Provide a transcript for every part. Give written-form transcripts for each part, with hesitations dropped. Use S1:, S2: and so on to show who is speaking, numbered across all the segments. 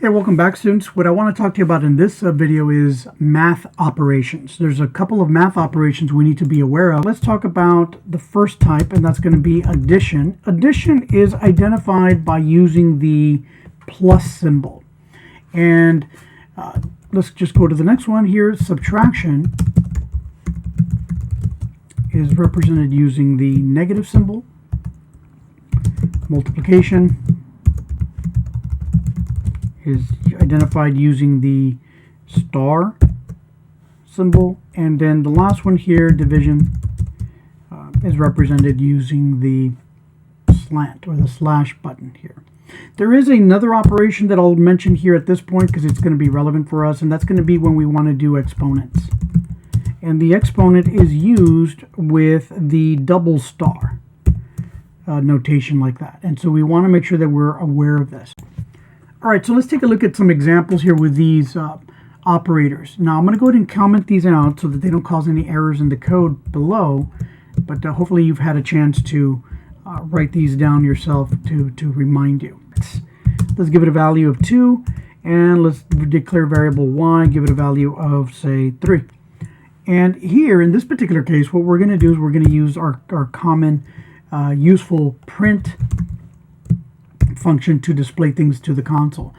S1: Hey, welcome back, students. What I want to talk to you about in this video is math operations. There's a couple of math operations we need to be aware of. Let's talk about the first type, and that's going to be addition. Addition is identified by using the plus symbol. And let's just go to the next one here. Subtraction is represented using the negative symbol. Multiplication is identified using the star symbol, and then the last one here, division, is represented using the slant or the slash button here. There is another operation that I'll mention here at this point because it's going to be relevant for us, and that's going to be when we want to do exponents. And the exponent is used with the double star notation like that, and so we want to make sure that we're aware of this. All right, so let's take a look at some examples here with these operators. Now, I'm going to go ahead and comment these out so that they don't cause any errors in the code below, but hopefully you've had a chance to write these down yourself to remind you. Let's give it a value of 2, and let's declare variable y, give it a value of, say, 3. And here, in this particular case, what we're going to do is we're going to use our common useful print function to display things to the console.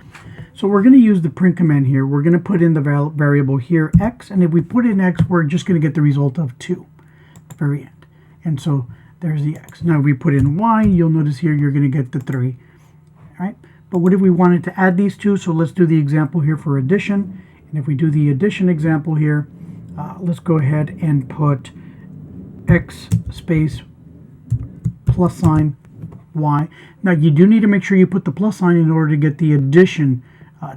S1: So we're going to use the print command here. We're going to put in the variable here, x, and if we put in x, we're just going to get the result of 2 at the very end. And so there's the x. Now if we put in y, you'll notice here you're going to get the 3. All right? But what if we wanted to add these two? So let's do the example here for addition. And if we do the addition example here, let's go ahead and put x space plus sign y. Now you do need to make sure you put the plus sign in order to get the addition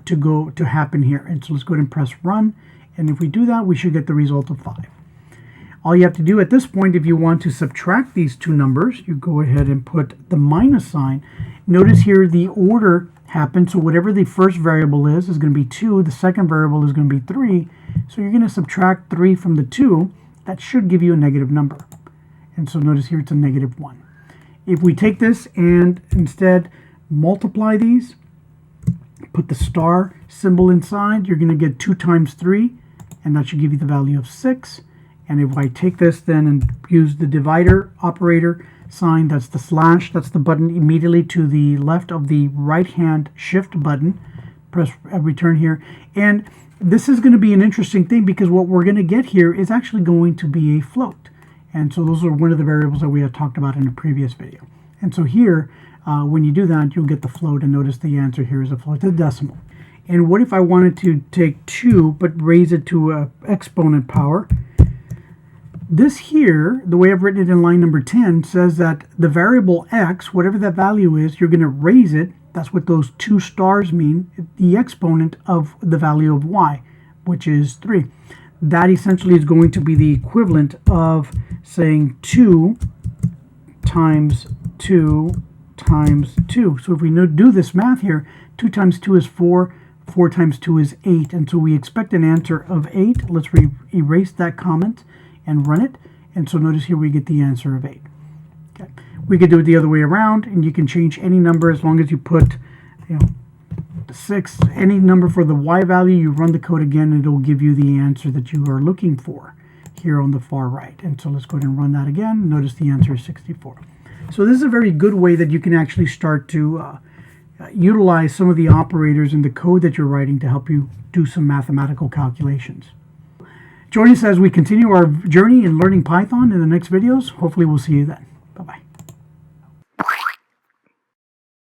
S1: to happen here. And so let's go ahead and press run, and if we do that, we should get the result of 5. All you have to do at this point, if you want to subtract these two numbers, you go ahead and put the minus sign. Notice here the order happens, so whatever the first variable is going to be 2, the second variable is going to be 3, so you're going to subtract 3 from the 2. That should give you a negative number, and so notice here it's a negative 1. If we take this and instead multiply these, put the star symbol inside, you're going to get 2 times 3, and that should give you the value of 6. And if I take this then and use the divider operator sign, that's the slash, that's the button immediately to the left of the right hand shift button, press return here. And this is going to be an interesting thing because what we're going to get here is actually going to be a float. And so those are one of the variables that we had talked about in a previous video. And so here, when you do that, you'll get the float, and notice the answer here is a float, the decimal. And what if I wanted to take 2 but raise it to an exponent power? This here, the way I've written it in line number 10, says that the variable x, whatever that value is, you're going to raise it. That's what those 2 stars mean, the exponent of the value of y, which is 3. That essentially is going to be the equivalent of saying 2 times 2 times 2. So if we do this math here, 2 times 2 is 4, 4 times 2 is 8, and so we expect an answer of 8. Let's erase that comment and run it, and so notice here we get the answer of 8. Okay. We could do it the other way around, and you can change any number as long as you put 6, any number for the y value. You run the code again, and it'll give you the answer that you are looking for here on the far right. And so let's go ahead and run that again. Notice the answer is 64. So this is a very good way that you can actually start to utilize some of the operators in the code that you're writing to help you do some mathematical calculations. Join us as we continue our journey in learning Python in the next videos. Hopefully we'll see you then.